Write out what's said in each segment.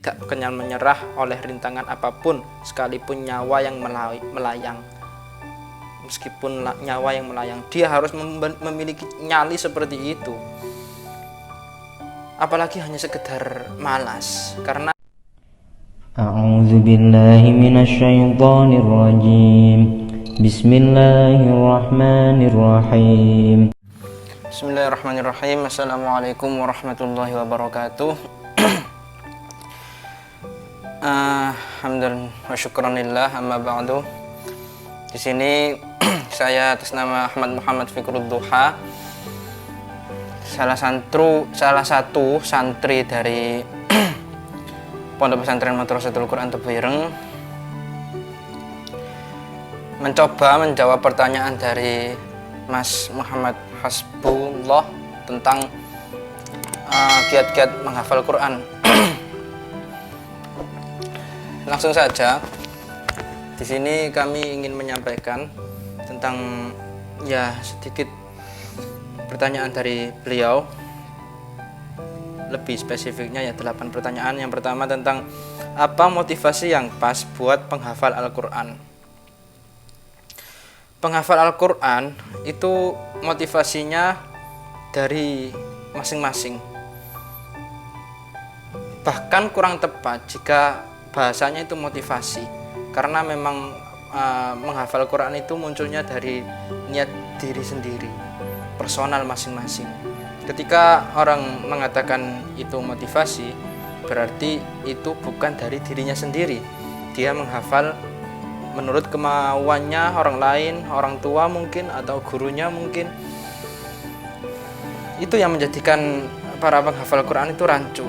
Tidak kenyal menyerah oleh rintangan apapun, sekalipun nyawa yang melayang. Meskipun nyawa yang melayang, dia harus memiliki nyali seperti itu. Apalagi hanya sekedar malas, karena A'udzu billahi minasyaitonir rajim. Bismillahirrahmanirrahim. Bismillahirrahmanirrahim. Assalamualaikum warahmatullahi wabarakatuh. Alhamdulillah wa syukranillah, amma ba'du. Di sini saya atas nama Ahmad Muhammad Fikrud Duha, salah satu santri dari Pondok Pesantren Madrasatul Quran Tebuireng, mencoba menjawab pertanyaan dari Mas Muhammad Hasbullah tentang kiat-kiat menghafal Quran. Langsung saja, di sini kami ingin menyampaikan tentang sedikit pertanyaan dari beliau. Lebih spesifiknya 8 pertanyaan. Yang pertama tentang apa motivasi yang pas buat penghafal Al-Quran. Penghafal Al-Quran itu motivasinya dari masing-masing. Bahkan kurang tepat jika bahasanya itu motivasi, karena memang menghafal Quran itu munculnya dari niat diri sendiri, personal masing-masing. Ketika orang mengatakan itu motivasi, berarti itu bukan dari dirinya sendiri. Dia menghafal menurut kemauannya orang lain, orang tua mungkin, atau gurunya mungkin. Itu yang menjadikan para penghafal Quran itu rancu.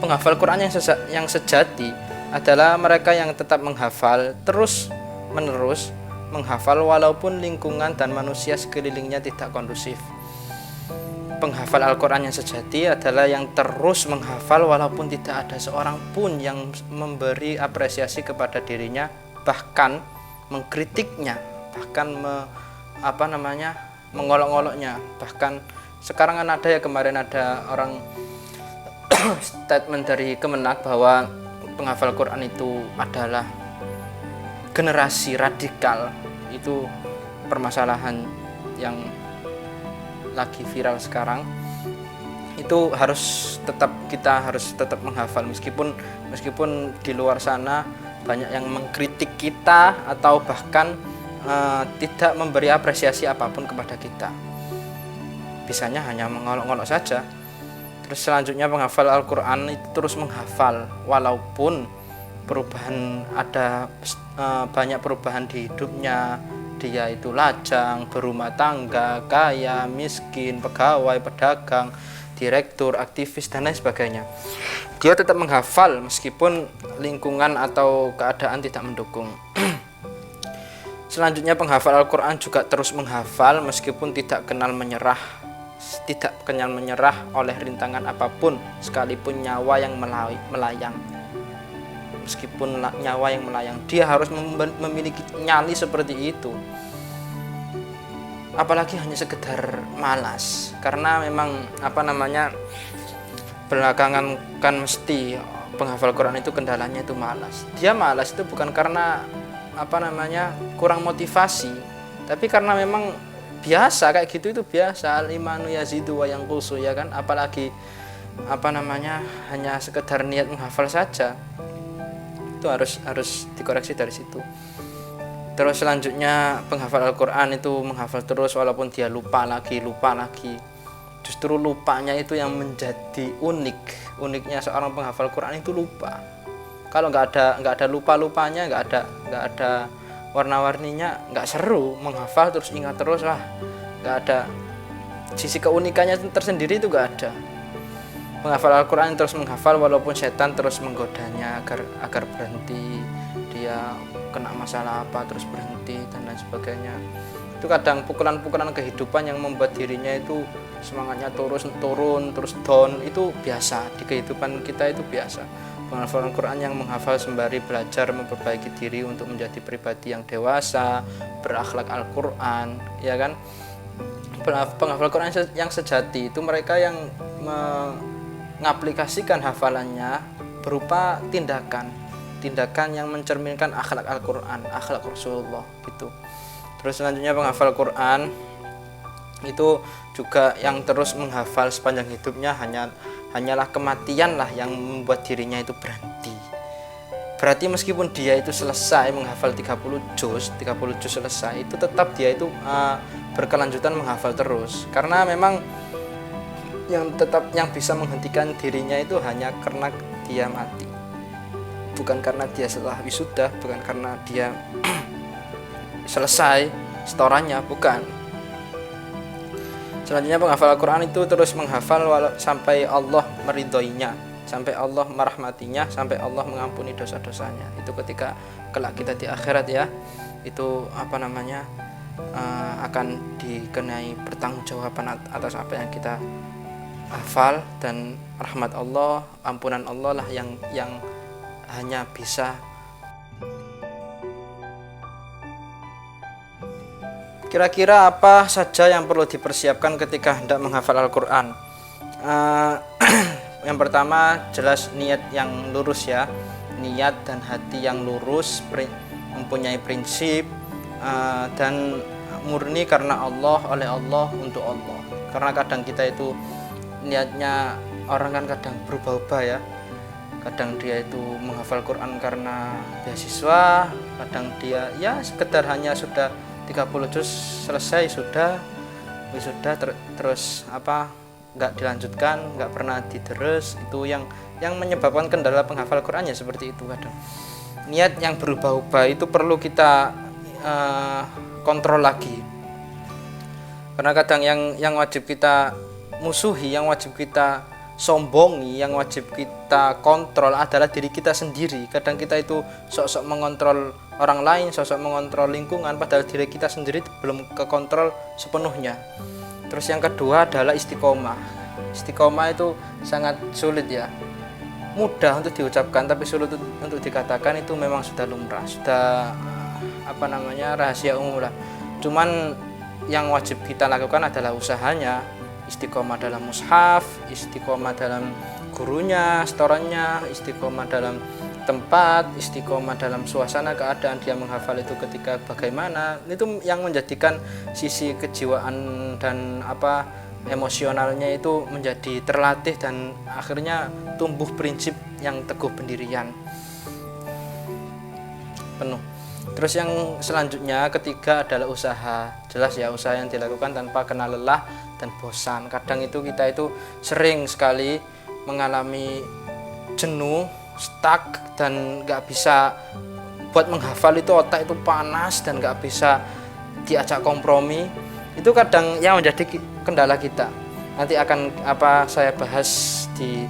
Penghafal Quran yang sejati adalah mereka yang tetap menghafal terus menerus, menghafal walaupun lingkungan dan manusia sekelilingnya tidak kondusif. Penghafal Al-Quran yang sejati adalah yang terus menghafal walaupun tidak ada seorang pun yang memberi apresiasi kepada dirinya, bahkan mengkritiknya, bahkan mengolok-oloknya. Bahkan sekarang kan kemarin ada orang statement dari Kemenak bahwa penghafal Quran itu adalah generasi radikal. Itu permasalahan yang lagi viral sekarang. Itu kita harus tetap menghafal meskipun di luar sana banyak yang mengkritik kita atau bahkan tidak memberi apresiasi apapun kepada kita. Bisanya hanya mengolok-olok saja. Terus selanjutnya penghafal Al-Quran itu terus menghafal walaupun banyak perubahan di hidupnya. Dia itu lajang, berumah tangga, kaya, miskin, pegawai, pedagang, direktur, aktivis, dan lain sebagainya. Dia tetap menghafal meskipun lingkungan atau keadaan tidak mendukung. Selanjutnya penghafal Al-Quran juga terus menghafal meskipun tidak kenyal menyerah oleh rintangan apapun, sekalipun nyawa yang melayang. Meskipun nyawa yang melayang, dia harus memiliki nyali seperti itu. Apalagi hanya sekedar malas, karena memang belakangan kan mesti penghafal Quran itu kendalanya itu malas. Dia malas itu bukan karena kurang motivasi, tapi karena memang biasa kayak gitu. Itu biasa, al-imanu yazidu wa yanqusu, ya kan. Apalagi hanya sekedar niat menghafal saja, itu harus dikoreksi dari situ. Terus selanjutnya penghafal Al-Quran itu menghafal terus walaupun dia lupa lagi. Justru lupanya itu yang menjadi uniknya seorang penghafal Quran itu lupa. Kalau nggak ada lupanya, nggak ada warna-warninya, nggak seru. Menghafal terus ingat terus, nggak ada sisi keunikannya tersendiri, itu nggak ada. Menghafal Al-Quran terus menghafal walaupun setan terus menggodanya agar berhenti, dia kena masalah apa terus berhenti dan lain sebagainya. Itu kadang pukulan-pukulan kehidupan yang membuat dirinya itu semangatnya turun terus down. Itu biasa di kehidupan kita, itu biasa. Penghafal Al-Quran yang menghafal sembari belajar memperbaiki diri untuk menjadi pribadi yang dewasa, berakhlak Al-Quran, ya kan. Penghafal Quran yang sejati itu mereka yang mengaplikasikan hafalannya berupa tindakan yang mencerminkan akhlak Al-Quran, akhlak Rasulullah gitu. Terus selanjutnya penghafal Quran itu juga yang terus menghafal sepanjang hidupnya hanyalah kematian lah yang membuat dirinya itu berarti meskipun dia itu selesai menghafal 30 juz selesai, itu tetap dia itu berkelanjutan menghafal terus, karena memang yang bisa menghentikan dirinya itu hanya karena dia mati, bukan karena dia setelah wisuda, bukan karena dia selesai setorannya, bukan. Selanjutnya penghafal Al-Quran itu terus menghafal sampai Allah meridhoinya, sampai Allah merahmatinya, sampai Allah mengampuni dosa-dosanya. Itu ketika kelak kita di akhirat ya, itu akan dikenai pertanggungjawaban atas apa yang kita hafal, dan rahmat Allah, ampunan Allah lah yang hanya bisa. Kira-kira apa saja yang perlu dipersiapkan ketika hendak menghafal Al-Quran? Yang pertama jelas niat yang lurus ya, niat dan hati yang lurus, mempunyai prinsip dan murni karena Allah, oleh Allah, untuk Allah. Karena kadang kita itu niatnya, orang kan kadang berubah-ubah ya, kadang dia itu menghafal Quran karena beasiswa, kadang dia ya sekedar hanya sudah 30 juz selesai sudah terus nggak dilanjutkan, nggak pernah diterus. Itu yang menyebabkan kendala penghafal Qurannya seperti itu. Kadang niat yang berubah-ubah itu perlu kita kontrol lagi, karena kadang yang wajib kita musuhi, yang wajib kita sombongi, yang wajib kita kontrol adalah diri kita sendiri. Kadang kita itu sok-sok mengontrol orang lain, sok-sok mengontrol lingkungan, padahal diri kita sendiri belum kekontrol sepenuhnya. Terus yang kedua adalah istiqomah. Istiqomah itu sangat sulit ya, mudah untuk diucapkan tapi sulit untuk dikatakan. Itu memang sudah lumrah, sudah rahasia umum lah. Cuman yang wajib kita lakukan adalah usahanya, istiqomah dalam mushaf, istiqomah dalam gurunya, setorannya, istiqomah dalam tempat, istiqomah dalam suasana keadaan dia menghafal itu ketika bagaimana. Itu yang menjadikan sisi kejiwaan dan emosionalnya itu menjadi terlatih, dan akhirnya tumbuh prinsip yang teguh pendirian penuh. Terus yang selanjutnya ketiga adalah usaha. Jelas ya, usaha yang dilakukan tanpa kenal lelah dan bosan. Kadang itu kita itu sering sekali mengalami jenuh, stuck, dan nggak bisa buat menghafal itu, otak itu panas dan nggak bisa diajak kompromi. Itu kadang yang menjadi kendala kita. Nanti akan saya bahas di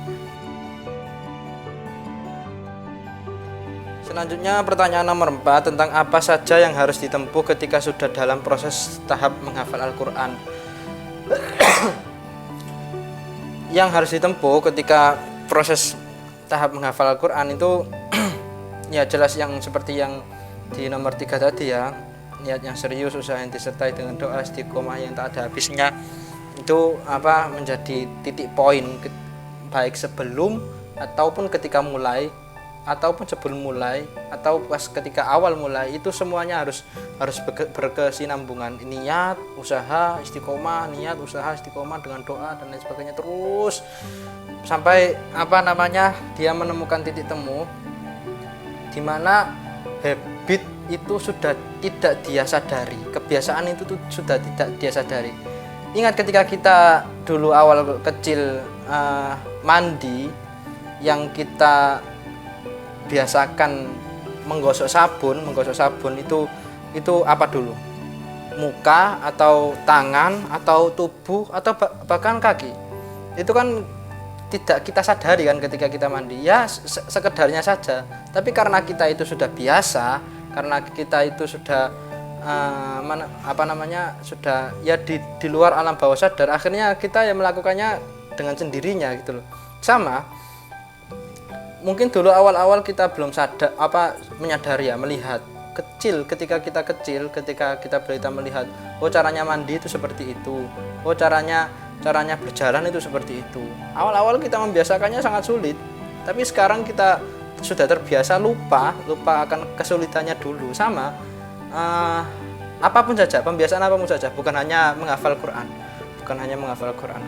selanjutnya. Pertanyaan nomor 4 tentang apa saja yang harus ditempuh ketika sudah dalam proses tahap menghafal Al-Quran. Yang harus ditempuh ketika proses tahap menghafal Al-Quran itu ya jelas yang seperti yang di nomor 3 tadi ya, niat yang serius, usaha yang disertai dengan doa, istiqomah yang tak ada habisnya. Itu menjadi titik poin, baik sebelum ataupun ketika mulai, ataupun sebelum mulai, atau pas ketika awal mulai. Itu semuanya harus berkesinambungan. Niat, usaha, istiqomah, niat, usaha, istiqomah dengan doa dan lain sebagainya, terus sampai dia menemukan titik temu di mana habit itu sudah tidak dia sadari, kebiasaan itu sudah tidak dia sadari. Ingat ketika kita dulu awal kecil mandi, yang kita biasakan menggosok sabun itu apa dulu? Muka atau tangan atau tubuh atau bahkan kaki. Itu kan tidak kita sadari kan ketika kita mandi, ya sekedarnya saja. Tapi karena kita itu sudah biasa, karena kita itu sudah sudah ya di luar alam bawah sadar, akhirnya kita yang melakukannya dengan sendirinya gitu loh. Sama mungkin dulu awal-awal kita belum sadar menyadari ya, melihat ketika kita berita melihat, oh caranya mandi itu seperti itu, oh caranya berjalan itu seperti itu. Awal-awal kita membiasakannya sangat sulit, Tapi sekarang kita sudah terbiasa lupa akan kesulitannya dulu. Sama apapun saja, pembiasaan apapun saja, bukan hanya menghafal Quran.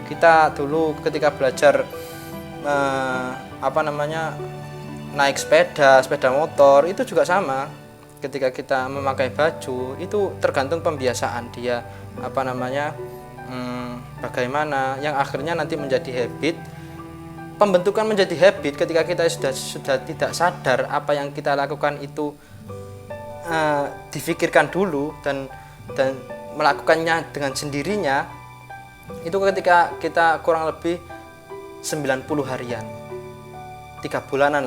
Kita dulu ketika belajar naik sepeda motor, itu juga sama. Ketika kita memakai baju, itu tergantung pembiasaan dia bagaimana, yang akhirnya nanti menjadi habit. Pembentukan menjadi habit ketika kita sudah tidak sadar apa yang kita lakukan itu difikirkan dulu dan melakukannya dengan sendirinya. Itu ketika kita kurang lebih 90 harian, 3 bulanan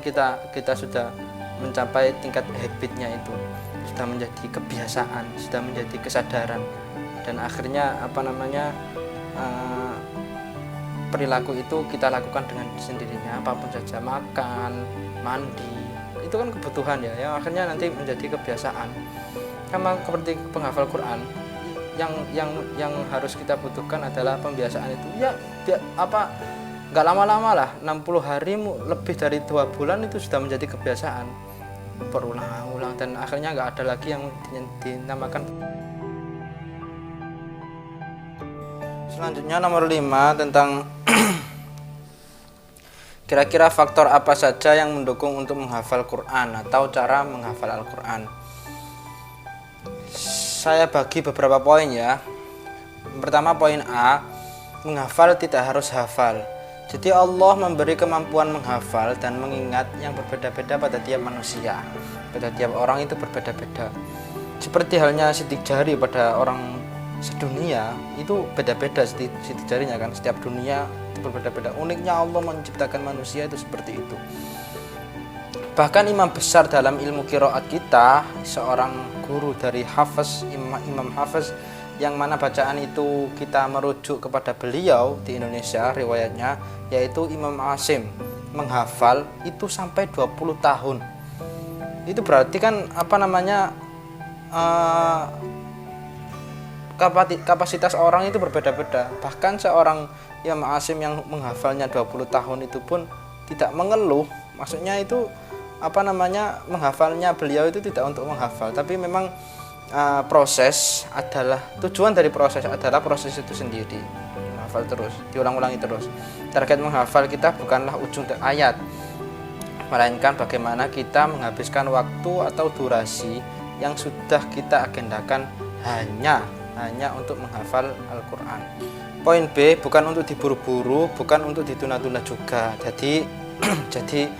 kita sudah mencapai tingkat habitnya, itu sudah menjadi kebiasaan, sudah menjadi kesadaran, dan akhirnya perilaku itu kita lakukan dengan sendirinya. Apapun saja, makan, mandi, itu kan kebutuhan ya, yang akhirnya nanti menjadi kebiasaan. Sama seperti penghafal Quran, yang harus kita butuhkan adalah pembiasaan itu. Nggak lama-lama lah, 60 hari lebih dari 2 bulan itu sudah menjadi kebiasaan, berulang-ulang, dan akhirnya nggak ada lagi yang dinamakan. Selanjutnya nomor 5 tentang kira-kira faktor apa saja yang mendukung untuk menghafal Quran atau cara menghafal Al-Quran. Saya bagi beberapa poin ya. Pertama, poin A, menghafal tidak harus hafal. Jadi Allah memberi kemampuan menghafal dan mengingat yang berbeda-beda pada tiap manusia. Pada tiap orang itu berbeda-beda. Seperti halnya sidik jari pada orang sedunia, itu beda-beda sidik jarinya kan. Setiap dunia itu berbeda-beda. Uniknya Allah menciptakan manusia itu seperti itu. Bahkan imam besar dalam ilmu qiraat kita, seorang guru dari Hafiz, Imam Hafiz, yang mana bacaan itu kita merujuk kepada beliau di Indonesia riwayatnya, yaitu Imam Asim, menghafal itu sampai 20 tahun. Itu berarti kan kapasitas orang itu berbeda-beda. Bahkan seorang Imam Asim yang menghafalnya 20 tahun itu pun tidak mengeluh. Maksudnya itu menghafalnya beliau itu tidak untuk menghafal, tapi memang tujuan dari proses adalah proses itu sendiri. Menghafal terus, diulang-ulangi terus. Target menghafal kita bukanlah ujung ayat, melainkan bagaimana kita menghabiskan waktu atau durasi yang sudah kita agendakan hanya untuk menghafal Al-Quran. Poin B, bukan untuk diburu-buru, bukan untuk ditunda-tunda juga. Jadi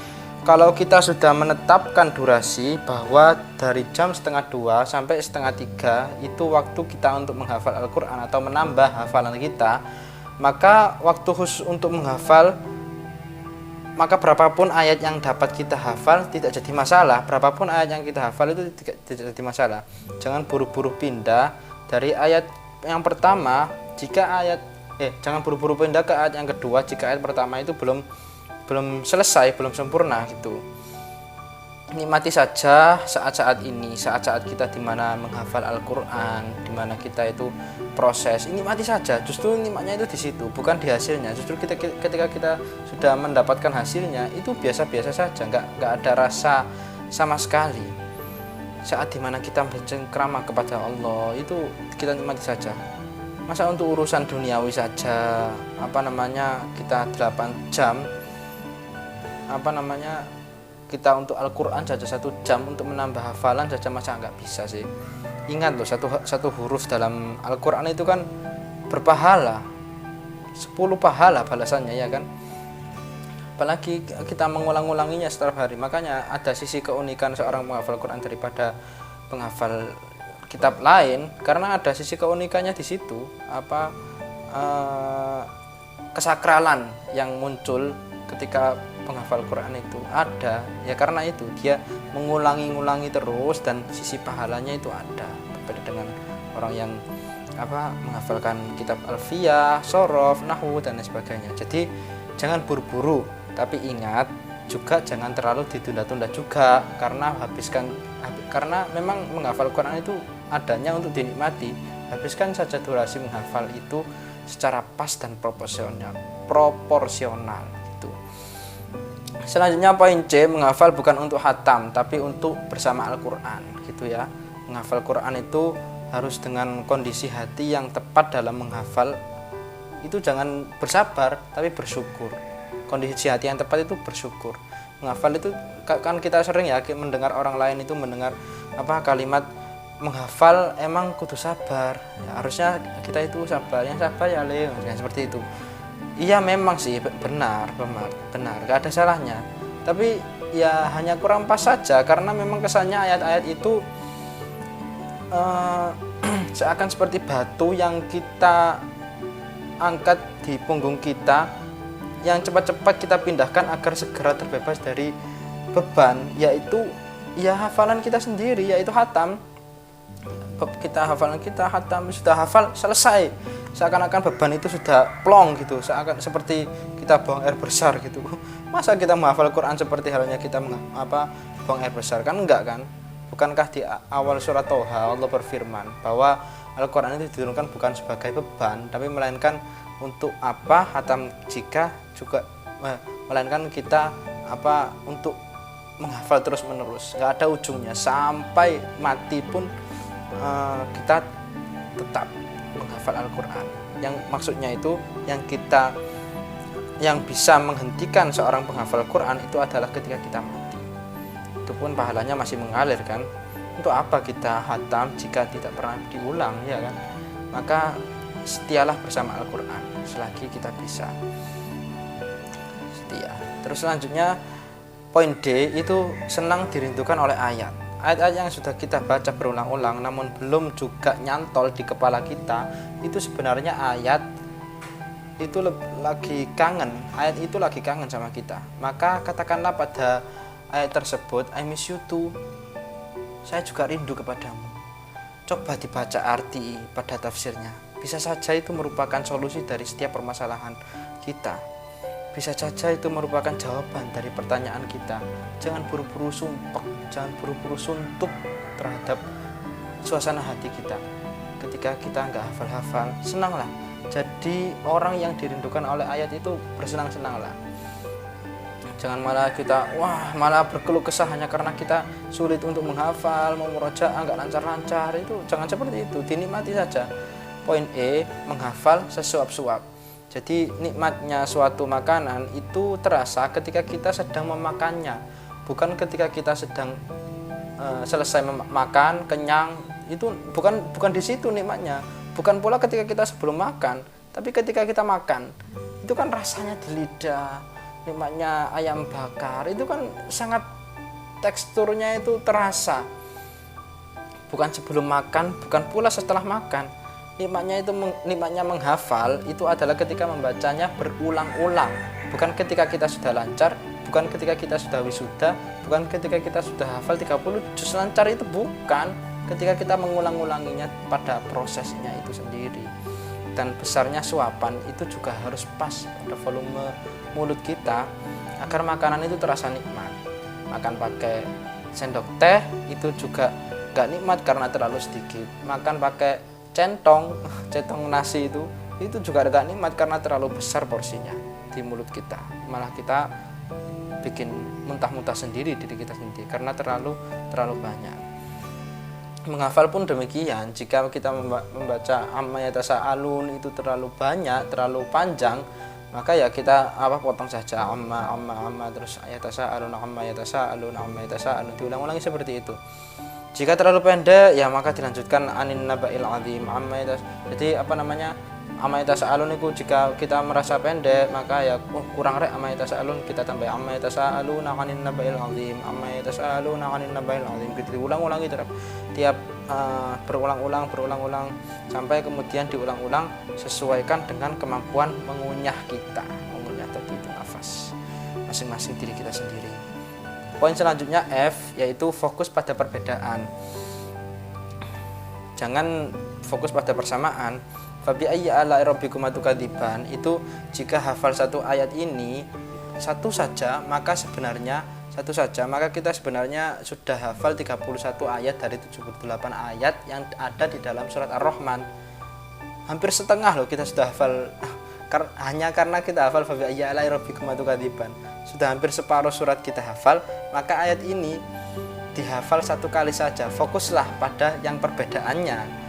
kalau kita sudah menetapkan durasi bahwa dari jam 1:30 sampai 1:30 itu waktu kita untuk menghafal Al-Quran atau menambah hafalan kita, maka waktu khusus untuk menghafal, maka berapapun ayat yang dapat kita hafal tidak jadi masalah. Berapapun ayat yang kita hafal itu tidak jadi masalah. Jangan buru-buru pindah dari ayat yang pertama jangan buru-buru pindah ke ayat yang kedua jika ayat pertama itu belum selesai, belum sempurna gitu. Nikmati saja saat-saat ini, saat-saat kita dimana menghafal Al-Quran, dimana kita itu proses, nikmati saja. Justru nikmatnya itu di situ, bukan di hasilnya. Justru ketika kita sudah mendapatkan hasilnya, itu biasa-biasa saja, nggak ada rasa sama sekali. Saat dimana kita bercengkrama kepada Allah, itu kita nikmati saja. Masa untuk urusan duniawi saja, kita 8 jam, kita untuk Al-Quran saja 1 jam untuk menambah hafalan saja, masa nggak bisa sih. Ingat loh, satu huruf dalam Al-Quran itu kan berpahala, 10 pahala balasannya ya kan. Apalagi kita mengulang-ulanginya setiap hari. Makanya ada sisi keunikan seorang menghafal Quran daripada penghafal kitab lain, karena ada sisi keunikannya di situ, kesakralan yang muncul ketika penghafal Quran itu ada ya, karena itu dia mengulangi terus dan sisi pahalanya itu ada, berbeda dengan orang yang menghafalkan kitab Alfiyah, Shorof, Nahwu dan lain sebagainya. Jadi jangan buru-buru, tapi ingat juga jangan terlalu ditunda-tunda juga, karena memang menghafal Quran itu adanya untuk dinikmati. Habiskan saja durasi menghafal itu secara pas dan proporsional gitu. Selanjutnya poin C, menghafal bukan untuk khatam tapi untuk bersama Al-Qur'an gitu ya. Menghafal Quran itu harus dengan kondisi hati yang tepat dalam menghafal. Itu jangan bersabar tapi bersyukur. Kondisi hati yang tepat itu bersyukur. Menghafal itu kan kita sering ya mendengar orang lain itu mendengar kalimat menghafal emang kudu sabar. Ya, harusnya kita itu sabar, yang sabar ya Leo, seperti itu. Iya memang sih benar, gak ada salahnya. Tapi ya hanya kurang pas saja karena memang kesannya ayat-ayat itu seakan seperti batu yang kita angkat di punggung kita, yang cepat-cepat kita pindahkan agar segera terbebas dari beban, yaitu ya hafalan kita sendiri, yaitu khatam. Hafalan kita khatam, sudah hafal selesai, seakan-akan beban itu sudah plong gitu, seakan seperti kita buang air besar gitu. Masa kita menghafal Quran seperti halnya kita buang air besar, kan enggak kan? Bukankah di awal surat Toha Allah berfirman bahwa Al-Quran itu diturunkan bukan sebagai beban, tapi melainkan untuk khatam, jika juga melainkan kita untuk menghafal terus menerus, nggak ada ujungnya sampai mati pun kita tetap menghafal Al-Quran. Yang maksudnya itu yang bisa menghentikan seorang penghafal Quran itu adalah ketika kita mati. Itu pun pahalanya masih mengalir kan. Untuk apa kita khatam jika tidak pernah diulang, ya kan? Maka setialah bersama Al-Quran selagi kita bisa setia. Terus selanjutnya poin D itu senang dirindukan oleh ayat. Ayat-ayat yang sudah kita baca berulang-ulang namun belum juga nyantol di kepala kita, itu sebenarnya ayat itu lagi kangen. Ayat itu lagi kangen sama kita. Maka katakanlah pada ayat tersebut, I miss you too. Saya juga rindu kepadamu. Coba dibaca arti pada tafsirnya. Bisa saja itu merupakan solusi dari setiap permasalahan kita. Bisa saja itu merupakan jawaban dari pertanyaan kita. Jangan buru-buru sumpek, jangan buru-buru suntuk terhadap suasana hati kita. Ketika kita nggak hafal-hafal, senanglah. Jadi orang yang dirindukan oleh ayat itu bersenang-senanglah. Jangan malah kita malah berkeluh kesah hanya karena kita sulit untuk menghafal, mau murojaah nggak lancar-lancar. Itu jangan seperti itu, dinikmati saja. Poin E, menghafal sesuap-suap. Jadi nikmatnya suatu makanan itu terasa ketika kita sedang memakannya, bukan ketika kita sedang selesai makan, kenyang. Itu bukan di situ nikmatnya. Bukan pula ketika kita sebelum makan, tapi ketika kita makan. Itu kan rasanya di lidah. Nikmatnya ayam bakar itu kan sangat, teksturnya itu terasa. Bukan sebelum makan, bukan pula setelah makan. Nikmatnya menghafal itu adalah ketika membacanya berulang-ulang, bukan ketika kita sudah lancar, bukan ketika kita sudah wisuda, bukan ketika kita sudah hafal 30 juz lancar, itu bukan. Ketika kita mengulang-ulanginya pada prosesnya itu sendiri. Dan besarnya suapan itu juga harus pas pada volume mulut kita agar makanan itu terasa nikmat. Makan pakai sendok teh itu juga gak nikmat karena terlalu sedikit. Makan pakai centong nasi itu juga agak nikmat karena terlalu besar porsinya di mulut kita. Malah kita bikin muntah-muntah sendiri diri kita sendiri karena terlalu banyak. Menghafal pun demikian. Jika kita membaca amma yatasaalun itu terlalu banyak, terlalu panjang, maka ya kita potong saja amma terus yatasaalun amma yatasaalun diulang-ulangi seperti itu. Jika terlalu pendek ya maka dilanjutkan anin naba'il azim. Jadi amma yatasaalun itu jika kita merasa pendek maka ya kurang rek amma yatasaalun, kita tambah amma yatasaalun anin naba'il azim, amma yatasaalun anin naba'il azim. Gitu diulang-ulangi tiap berulang-ulang sampai kemudian diulang-ulang sesuaikan dengan kemampuan mengunyah kita. Mengunyah tadi itu nafas masing-masing diri kita sendiri. Poin selanjutnya F, yaitu fokus pada perbedaan. Jangan fokus pada persamaan. Fabi ayyi ala'i rabbikuma tukadziban, itu jika hafal satu ayat ini satu saja maka kita sebenarnya sudah hafal 31 ayat dari 78 ayat yang ada di dalam surat Ar-Rahman. Hampir setengah loh kita sudah hafal hanya karena kita hafal fabi ayyi ala'i rabbikuma tukadziban. sudah hampir separuh surat kita hafal, maka ayat ini dihafal satu kali saja. Fokuslah pada yang perbedaannya.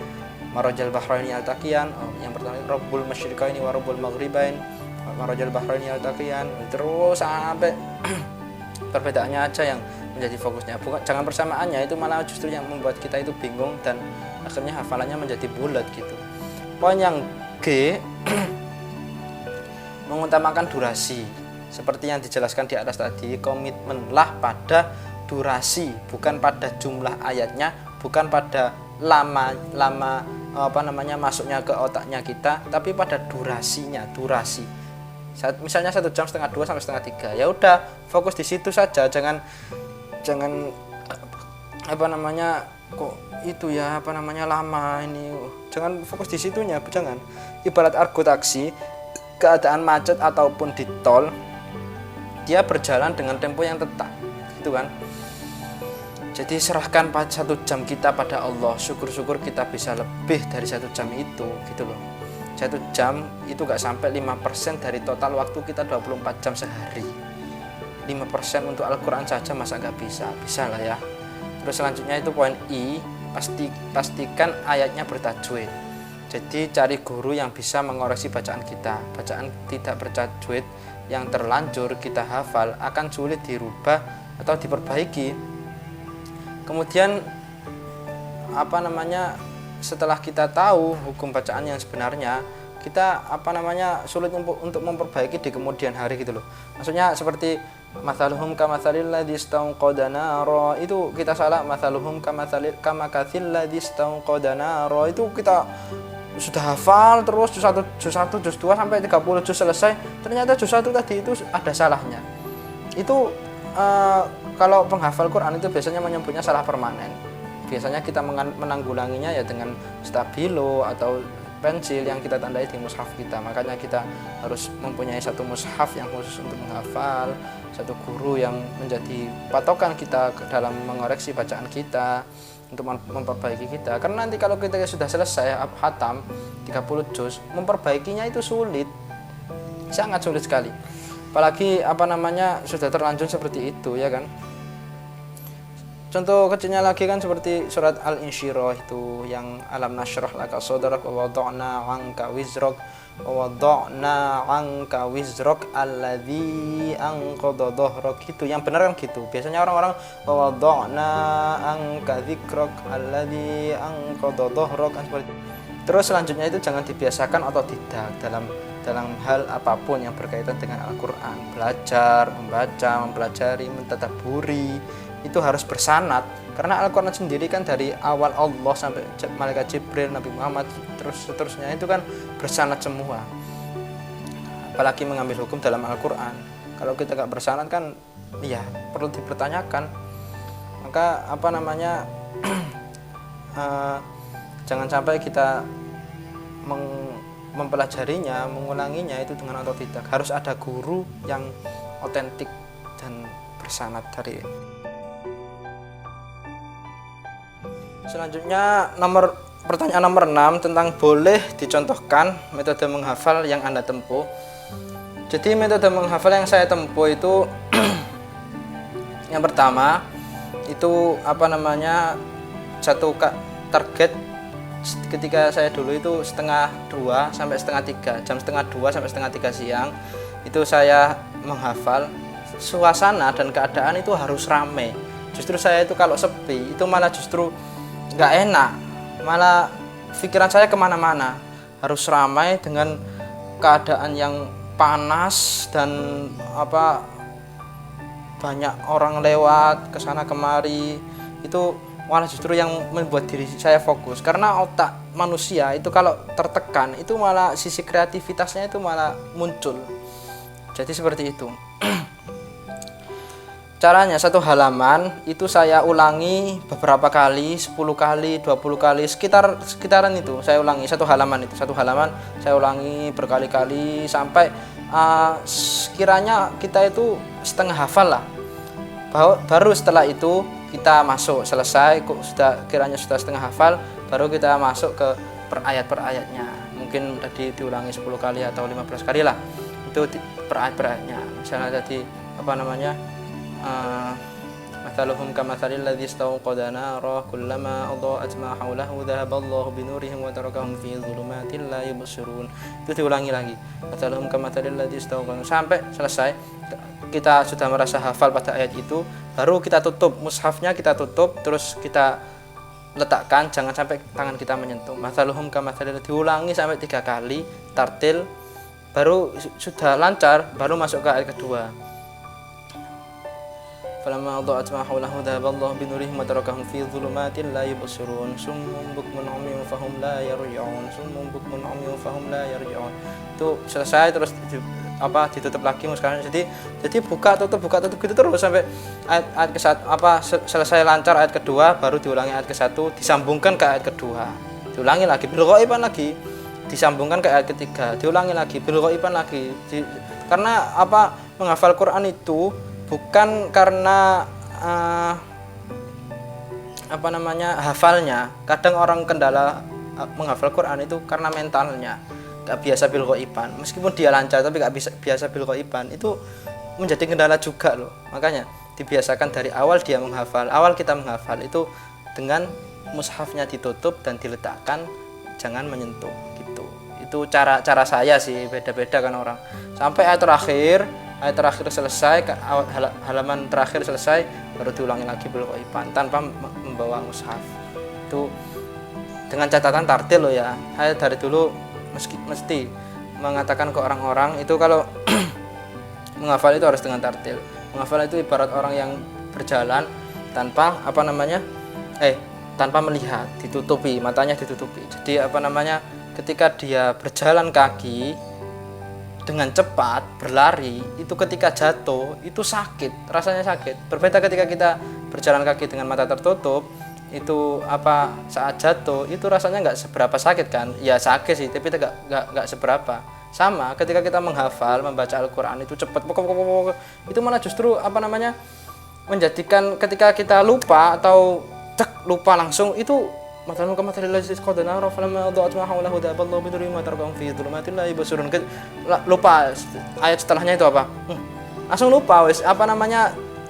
Marajal bahraini yaltaqiyan, yang pertama Rabbul masyriqaini wa Rabbul maghribain, Marajal bahraini yaltaqiyan, terus sampai perbedaannya aja yang menjadi fokusnya. Bukan, jangan persamaannya, itu malah justru yang membuat kita itu bingung dan akhirnya hafalannya menjadi bulat gitu. Poin yang G, mengutamakan durasi. Seperti yang dijelaskan di atas tadi, komitmenlah pada durasi, bukan pada jumlah ayatnya, bukan pada lama masuknya ke otaknya kita, tapi pada durasinya, durasi. Misalnya 1 jam setengah 2 sampai setengah 3, ya udah fokus di situ saja, jangan kok itu ya lama ini, jangan fokus di situnya, jangan. Ibarat argo taksi, keadaan macet ataupun di tol, dia berjalan dengan tempo yang tetap, gitu kan. Jadi serahkan 1 jam kita pada Allah, syukur-syukur kita bisa lebih dari 1 jam itu, gitu loh. 1 jam itu gak sampai 5% dari total waktu kita 24 jam sehari. 5% untuk Al-Quran saja masa gak bisa? Bisa lah ya. Terus selanjutnya itu poin I, pastikan ayatnya bertajwid. Jadi cari guru yang bisa mengoreksi bacaan kita. Bacaan tidak bertajwid yang terlanjur kita hafal akan sulit dirubah atau diperbaiki. Kemudian setelah kita tahu hukum bacaan yang sebenarnya, kita sulit untuk memperbaiki di kemudian hari gitu loh. Maksudnya seperti mathaluhum kamathalil ladzi istauqada nara, itu kita salah. Mathaluhum kamakathil ladzi istauqada nara, itu kita sudah hafal terus juz 1, juz 2 sampai 30 juz selesai, ternyata juz 1 tadi itu ada salahnya. Itu kalau penghafal Quran itu biasanya menyebutnya salah permanen. Biasanya kita menanggulanginya ya dengan stabilo atau pensil yang kita tandai di mushaf kita. Makanya kita harus mempunyai satu mushaf yang khusus untuk menghafal, satu guru yang menjadi patokan kita dalam mengoreksi bacaan kita, untuk memperbaiki kita. Karena nanti kalau kita sudah selesai khatam 30 juz, memperbaikinya itu sulit, sangat sulit sekali. Apalagi sudah terlanjur seperti itu, ya kan. Contoh kecilnya lagi kan seperti surat Al-Insyirah itu yang alam nasyrah laka sadrak wa wada'na 'anka wizrak wa wada'na 'anka wizrak alladzi anqadha dhahrak, itu yang benar kan gitu. Biasanya orang-orang wa wada'na 'anka dzikrak alladzi anqadha dhahrak kan seperti. Terus selanjutnya itu jangan dibiasakan otodidak dalam hal apapun yang berkaitan dengan Al-Quran. Belajar, membaca, mempelajari, mentadabburi, itu harus bersanad. Karena Al-Quran sendiri kan dari awal Allah sampai Malaikat Jibril, Nabi Muhammad, terus seterusnya itu kan bersanad semua. Apalagi mengambil hukum dalam Al-Quran, kalau kita gak bersanad kan ya perlu dipertanyakan. Maka jangan sampai kita mempelajarinya, mengulanginya itu dengan otodidak. Harus ada guru yang otentik dan bersanad dari. Selanjutnya pertanyaan nomor 6 tentang boleh dicontohkan metode menghafal yang Anda tempuh. Jadi metode menghafal yang saya tempuh itu yang pertama itu satu target. Ketika saya dulu itu 1:30 sampai 1:30, jam 1:30 sampai 1:30 siang itu saya menghafal. Suasana dan keadaan itu harus ramai. Justru saya itu kalau sepi itu malah justru nggak enak, malah pikiran saya kemana-mana. Harus ramai dengan keadaan yang panas dan banyak orang lewat kesana kemari, itu malah justru yang membuat diri saya fokus. Karena otak manusia itu kalau tertekan itu malah sisi kreativitasnya itu malah muncul. Jadi seperti itu. Caranya, satu halaman itu saya ulangi beberapa kali, 10 kali, 20 kali, sekitaran itu saya ulangi. Satu halaman saya ulangi berkali-kali sampai sekiranya kita itu setengah hafal lah. Baru setelah itu kita masuk, selesai kiranya sudah setengah hafal, baru kita masuk ke per ayat-ayatnya. Mungkin tadi diulangi 10 kali atau 15 kali lah, itu per ayat-ayatnya. Misalnya tadi apa namanya, mathaluhum kamathalil ladzi istawqada nara kullama adha'at ma hawlahu dhahaballahu binurihim wa tarakahum fi dhulumatin la yubsirun. Itu diulangi lagi, mathaluhum kamathalil ladzi istawqada, sampai selesai. Kita sudah merasa hafal pada ayat itu, baru kita tutup mushafnya, kita tutup, terus kita letakkan, jangan sampai tangan kita menyentuh. Mathaluhum kamathalil, diulangi sampai 3 kali tartil, baru sudah lancar, baru masuk ke ayat kedua. Falamma adha'at ma hawlahu dhahaballahu binurihim wa tarakahum fi dhulumatin la yubsirun summun bukmun umyun fahum la yarji'un summun bukmun umyun fahum la yarji'un. Itu selesai, terus ditutup lagi muskahnya. Jadi buka tutup gitu terus sampai ayat ke satu, selesai lancar ayat kedua, baru diulangi ayat ke satu, disambungkan ke ayat kedua, diulangi lagi bil ghaiban lagi, disambungkan ke ayat ketiga, diulangi lagi bil ghaiban lagi. Karena menghafal Quran itu bukan karena hafalnya. Kadang orang kendala menghafal Quran itu karena mentalnya gak biasa bil ghaiban. Meskipun dia lancar tapi gak biasa bil ghaiban, itu menjadi kendala juga loh. Makanya dibiasakan dari awal dia menghafal. Awal kita menghafal itu dengan mushafnya ditutup dan diletakkan, jangan menyentuh gitu. Itu cara saya sih, beda-beda kan orang. Sampai ayat terakhir selesai, halaman terakhir selesai, baru diulangi lagi bil ghaiban tanpa membawa mushaf. Itu dengan catatan tartil loh ya. Saya dari dulu mesti mengatakan ke orang-orang itu kalau menghafal itu harus dengan tartil. Menghafal itu ibarat orang yang berjalan tanpa tanpa melihat, ditutupi, matanya ditutupi. Jadi ketika dia berjalan kaki dengan cepat, berlari, itu ketika jatuh itu sakit, rasanya sakit. Berbeda ketika kita berjalan kaki dengan mata tertutup, itu saat jatuh itu rasanya nggak seberapa sakit kan? Ya sakit sih, tapi nggak seberapa. Sama ketika kita menghafal, membaca Al-Quran itu cepat, itu malah justru menjadikan ketika kita lupa atau lupa langsung, itu lupa ayat setelahnya itu apa? Langsung lupa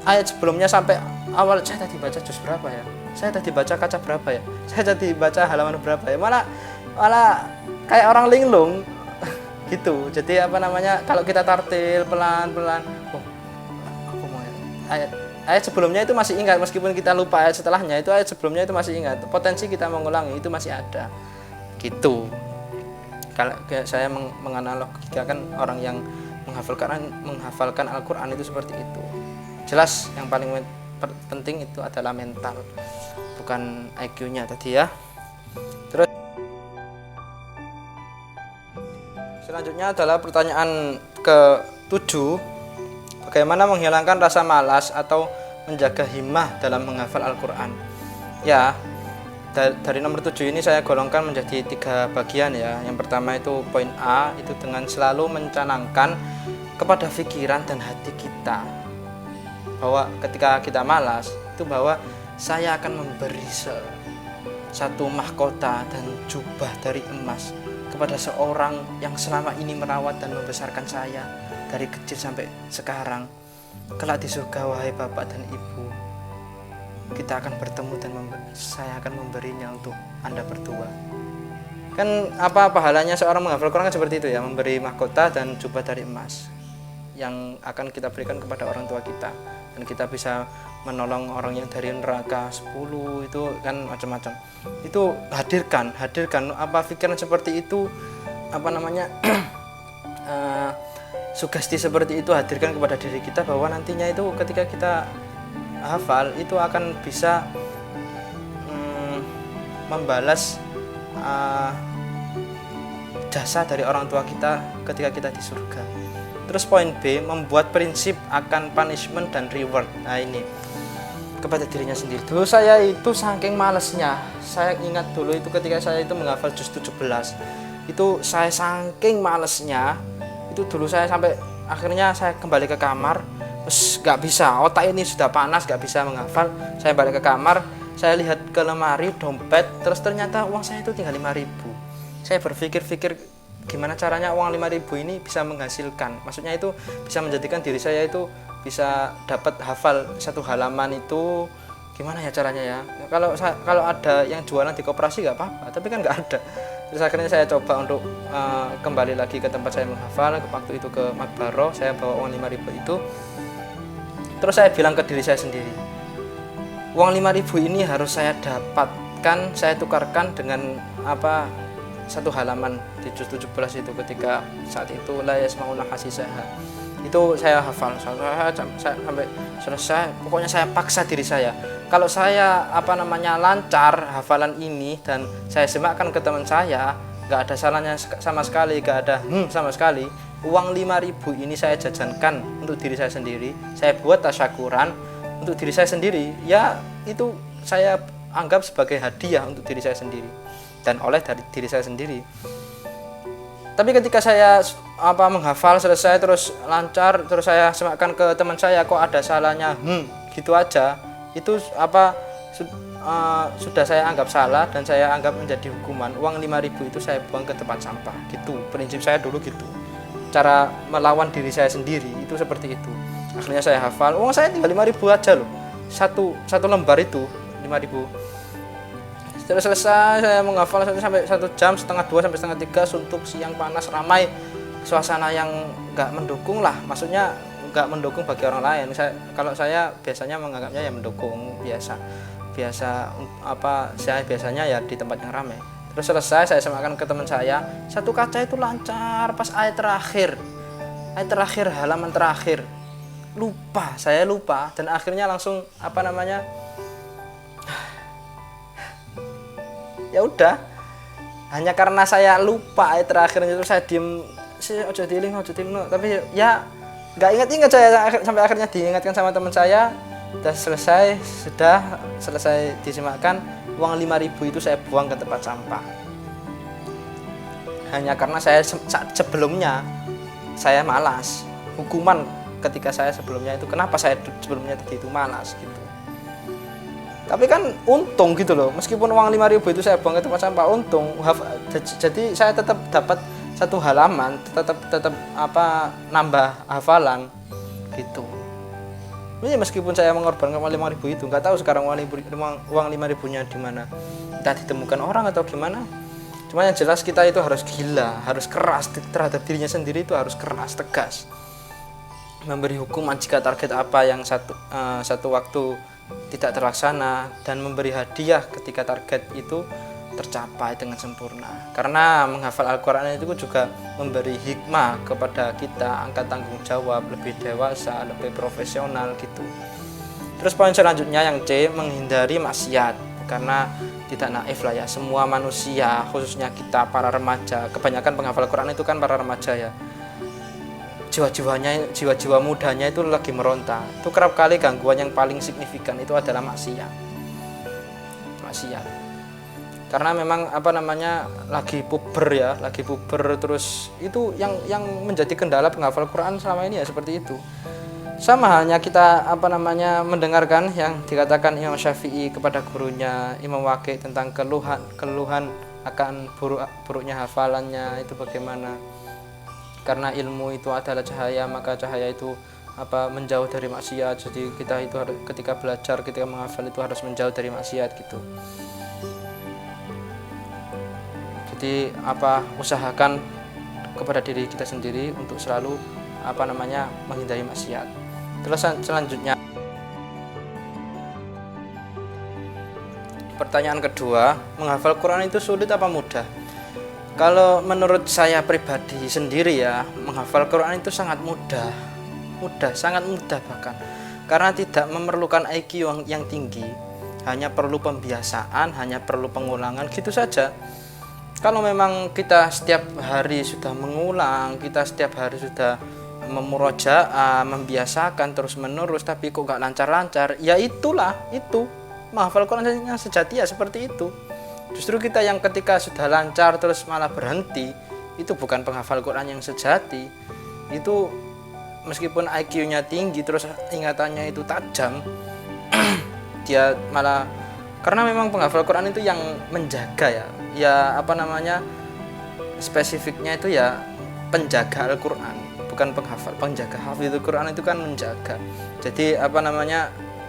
ayat sebelumnya sampai awal, saya tadi baca juz berapa ya? Saya tadi baca kaca berapa ya? Saya tadi baca halaman berapa ya? Malah kayak orang linglung gitu. Jadi kalau kita tartil pelan-pelan, ayat sebelumnya itu masih ingat, meskipun kita lupa ayat setelahnya, itu ayat sebelumnya itu masih ingat. Potensi kita mengulangi itu masih ada. Gitu. Kalau saya menganalogikan orang yang menghafalkan Al-Quran itu seperti itu. Jelas yang paling penting itu adalah mental, bukan IQ-nya tadi ya. Terus selanjutnya adalah pertanyaan ke-7, bagaimana menghilangkan rasa malas atau menjaga himmah dalam menghafal Al-Quran. Ya, dari nomor 7 ini saya golongkan menjadi 3 bagian ya. Yang pertama itu poin A, itu dengan selalu mencanangkan kepada pikiran dan hati kita bahwa ketika kita malas itu bahwa saya akan memberi satu mahkota dan jubah dari emas kepada seorang yang selama ini merawat dan membesarkan saya dari kecil sampai sekarang. Kelak di surga wahai bapak dan ibu, kita akan bertemu dan saya akan memberinya untuk Anda berdua. Kan pahalanya seorang menghafal Quran kan seperti itu ya, memberi mahkota dan jubah dari emas yang akan kita berikan kepada orang tua kita, dan kita bisa menolong orang yang dari neraka 10, itu kan macam-macam. Itu hadirkan pikiran seperti itu, sugesti seperti itu hadirkan kepada diri kita bahwa nantinya itu ketika kita hafal itu akan bisa membalas jasa dari orang tua kita ketika kita di surga. Terus poin B, membuat prinsip akan punishment dan reward. Nah ini kepada dirinya sendiri. Dulu saya itu saking malesnya, saya ingat dulu itu ketika saya itu menghafal juz 17, itu saya saking malesnya, itu dulu saya sampai akhirnya saya kembali ke kamar, terus gak bisa, otak ini sudah panas, gak bisa menghafal. Saya balik ke kamar, saya lihat ke lemari dompet, terus ternyata uang saya itu tinggal 5.000. Saya berpikir gimana caranya uang 5.000 ini bisa menghasilkan, maksudnya itu bisa menjadikan diri saya itu bisa dapat hafal satu halaman itu gimana ya caranya ya. Kalau ada yang jualan di koperasi nggak apa-apa, tapi kan nggak ada. Terus akhirnya saya coba untuk kembali lagi ke tempat saya menghafal. Waktu itu ke Makbaro, saya bawa uang 5.000 itu. Terus saya bilang ke diri saya sendiri, uang 5.000 ini harus saya dapatkan, saya tukarkan dengan satu halaman di juz 17 itu, ketika saat itu la yasmauna hasisaha. Itu saya hafal sampai selesai. Pokoknya saya paksa diri saya, kalau saya lancar hafalan ini dan saya semakkan ke teman saya, nggak ada salahnya sama sekali, nggak ada sama sekali. Uang 5.000 ini saya jajankan untuk diri saya sendiri, saya buat tasyakuran untuk diri saya sendiri, ya itu saya anggap sebagai hadiah untuk diri saya sendiri dan oleh dari diri saya sendiri. Tapi ketika saya menghafal selesai terus lancar, terus saya semakkan ke teman saya, kok ada salahnya gitu aja, itu sudah saya anggap salah dan saya anggap menjadi hukuman. Uang 5.000 itu saya buang ke tempat sampah gitu. Prinsip saya dulu gitu, cara melawan diri saya sendiri itu seperti itu. Akhirnya saya hafal, uang saya tinggal 5.000 aja loh, satu lembar itu 5.000. Setelah selesai saya menghafal sampai 1 jam setengah 2 sampai setengah 3, suntuk, siang, panas, ramai, suasana yang nggak mendukung lah, maksudnya nggak mendukung bagi orang lain. Kalau saya biasanya menganggapnya ya mendukung, saya biasanya ya di tempat yang ramai. Terus selesai saya semakkan ke teman saya, satu kaca itu lancar pas ayat terakhir halaman terakhir, saya lupa dan akhirnya langsung ya udah, hanya karena saya lupa ayat terakhirnya itu saya diem, ojo diling, tapi ya nggak ingat saya sampai akhirnya diingatkan sama teman saya. Sudah selesai disimakkan, uang 5.000 itu saya buang ke tempat sampah. Hanya karena sebelumnya saya malas. Hukuman ketika saya sebelumnya itu, kenapa saya sebelumnya tadi itu malas gitu. Tapi kan untung gitu loh, meskipun uang 5.000 itu saya buang ke tempat sampah, untung. Jadi saya tetap dapat satu halaman, tetap nambah hafalan gitu. Ini meskipun saya mengorbankan uang 5.000 itu, nggak tahu sekarang uang 5.000-nya di mana, entah ditemukan orang atau gimana. Cuma yang jelas kita itu harus gila, harus keras terhadap dirinya sendiri, itu harus keras, tegas, memberi hukuman jika target yang satu waktu tidak terlaksana, dan memberi hadiah ketika target itu tercapai dengan sempurna. Karena menghafal Al-Quran itu juga memberi hikmah kepada kita, angkat tanggung jawab, lebih dewasa, lebih profesional gitu. Terus poin selanjutnya yang C, menghindari maksiat. Karena tidak naif lah ya, semua manusia, khususnya kita para remaja, kebanyakan penghafal Al-Quran itu kan para remaja ya, jiwa-jiwa mudanya itu lagi meronta. Itu kerap kali gangguan yang paling signifikan itu adalah maksiat. Karena memang lagi puber terus itu yang menjadi kendala penghafal Quran selama ini ya seperti itu. Sama halnya kita mendengarkan yang dikatakan Imam Syafi'i kepada gurunya Imam Waqi tentang keluhan akan buruknya hafalannya itu bagaimana. Karena ilmu itu adalah cahaya, maka cahaya itu menjauh dari maksiat. Jadi kita itu ketika belajar, ketika menghafal itu harus menjauh dari maksiat gitu. Jadi usahakan kepada diri kita sendiri untuk selalu menghindari maksiat. Terus selanjutnya, pertanyaan kedua, menghafal Quran itu sulit apa mudah? Kalau menurut saya pribadi sendiri ya, menghafal Quran itu sangat mudah, sangat mudah bahkan. Karena tidak memerlukan IQ yang tinggi, hanya perlu pembiasaan, hanya perlu pengulangan gitu saja. Kalau memang kita setiap hari sudah mengulang, kita setiap hari sudah memurojaah, membiasakan terus menerus, tapi kok gak lancar-lancar, ya itu menghafal Quran yang sejati ya seperti itu. Justru kita yang ketika sudah lancar terus malah berhenti, itu bukan penghafal Quran yang sejati. Itu meskipun IQ-nya tinggi terus ingatannya itu tajam, dia malah, karena memang penghafal Quran itu yang menjaga spesifiknya itu ya penjaga Al-Quran, bukan penghafal, penjaga. Hafizul Quran itu kan menjaga. Jadi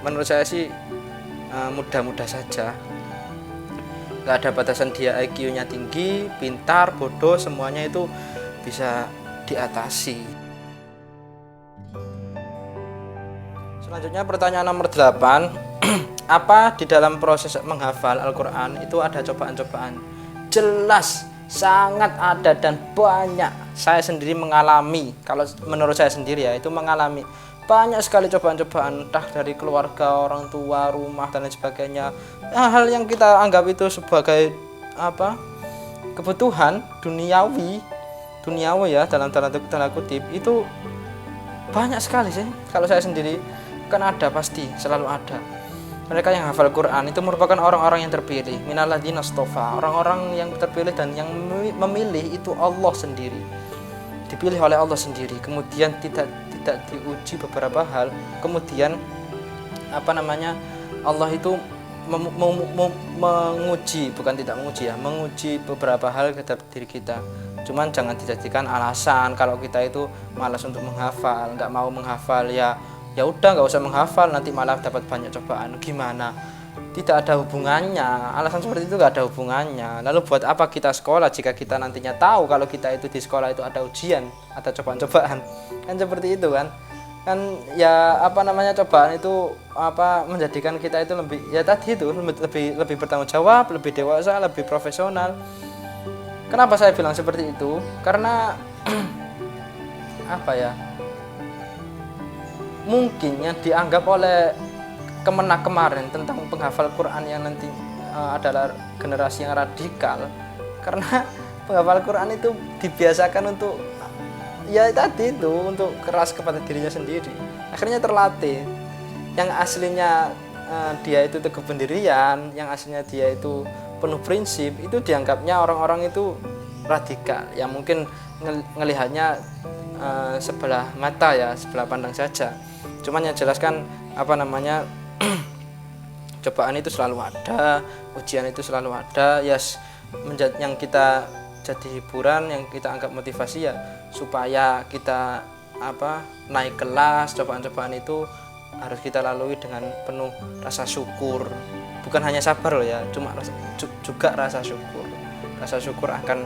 menurut saya sih mudah-mudah saja, nggak ada batasan dia IQ-nya tinggi, pintar, bodoh, semuanya itu bisa diatasi. Selanjutnya pertanyaan nomor 8. Apa di dalam proses menghafal Al-Quran itu ada cobaan-cobaan? Jelas, sangat ada dan banyak. Saya sendiri mengalami, kalau menurut saya sendiri ya, itu mengalami banyak sekali cobaan-cobaan, entah dari keluarga, orang tua, rumah dan lain sebagainya. Hal yang kita anggap itu sebagai kebutuhan duniawi ya, dalam tanda kutip, itu banyak sekali sih. Kalau saya sendiri kan ada, pasti selalu ada. Mereka yang hafal Quran itu merupakan orang-orang yang terpilih, minalladzina astofa, orang-orang yang terpilih dan yang memilih itu Allah sendiri, dipilih oleh Allah sendiri. Kemudian tidak diuji beberapa hal. Kemudian Allah itu menguji, bukan tidak menguji ya, menguji beberapa hal terhadap diri kita. Cuman jangan dijadikan alasan kalau kita itu malas untuk menghafal, nggak mau menghafal, ya udah nggak usah menghafal, nanti malah dapat banyak cobaan. Gimana? Tidak ada hubungannya. Alasan seperti itu nggak ada hubungannya. Lalu buat apa kita sekolah jika kita nantinya tahu kalau kita itu di sekolah itu ada ujian, ada cobaan-cobaan? Kan seperti itu kan ya, cobaan itu menjadikan kita itu lebih, ya tadi itu, lebih bertanggung jawab, lebih dewasa, lebih profesional. Kenapa saya bilang seperti itu? Karena mungkin yang dianggap oleh Kemenak kemarin tentang penghafal Quran yang nanti adalah generasi yang radikal, karena penghafal Quran itu dibiasakan untuk untuk keras kepada dirinya sendiri. Akhirnya terlatih. Yang aslinya dia itu teguh pendirian, yang aslinya dia itu penuh prinsip, itu dianggapnya orang-orang itu radikal. Ya mungkin ngelihatnya sebelah mata ya, sebelah pandang saja. Cuman yang jelas kan cobaan itu selalu ada, ujian itu selalu ada. Yang kita jadi hiburan, yang kita anggap motivasi ya supaya kita naik kelas. Cobaan-cobaan itu harus kita lalui dengan penuh rasa syukur, bukan hanya sabar loh ya, juga rasa syukur akan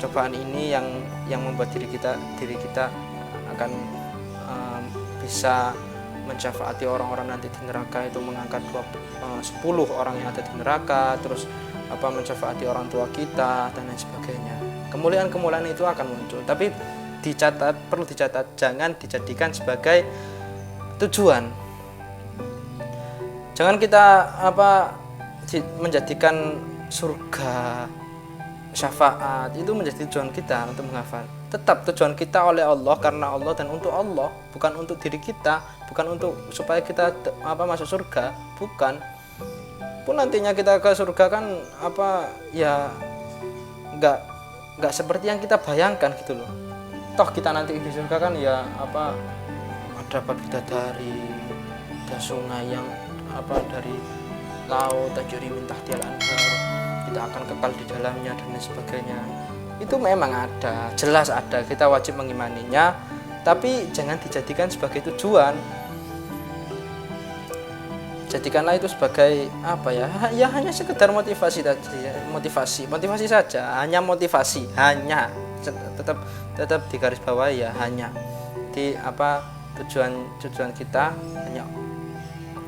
cobaan ini yang membuat diri kita akan bisa mencafaati orang-orang nanti di neraka, itu mengangkat 10 orang yang ada di neraka, terus mencafaati orang tua kita dan lain sebagainya. Kemuliaan-kemuliaan itu akan muncul, tapi perlu dicatat, jangan dijadikan sebagai tujuan. Jangan kita menjadikan surga, syafaat itu menjadi tujuan kita untuk menghafal. Tetap tujuan kita oleh Allah, karena Allah dan untuk Allah, bukan untuk diri kita, bukan untuk supaya kita masuk surga, bukan. Pun nantinya kita ke surga kan nggak seperti yang kita bayangkan gitu loh. Toh kita nanti di surga kan dapat bidadari, ada sungai yang dari laut, tajri min tahtial anhar, kita akan kekal di dalamnya dan lain sebagainya. Itu memang ada, jelas ada, kita wajib mengimaninya, tapi jangan dijadikan sebagai tujuan. Jadikanlah itu sebagai hanya sekedar motivasi saja, hanya motivasi, tetap di garis bawah ya, hanya di tujuan kita hanya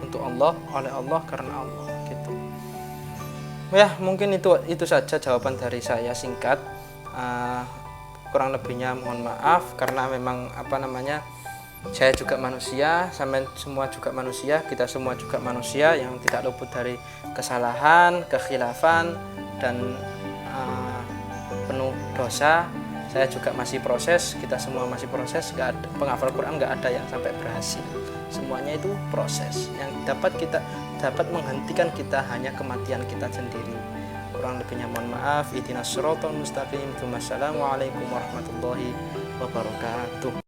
untuk Allah, oleh Allah, karena Allah gitu. Ya mungkin itu saja jawaban dari saya, singkat. Kurang lebihnya mohon maaf, karena memang saya juga manusia, sampai semua juga manusia, kita semua juga manusia yang tidak luput dari kesalahan, kekhilafan, dan penuh dosa. Saya juga masih proses, kita semua masih proses. Penghafal Quran nggak ada yang sampai berhasil, semuanya itu proses. Yang dapat menghentikan kita hanya kematian kita sendiri. Kurang lebihnya mohon maaf. Ihdinas siratal mustaqim. Wassalamualaikum warahmatullahi wabarakatuh.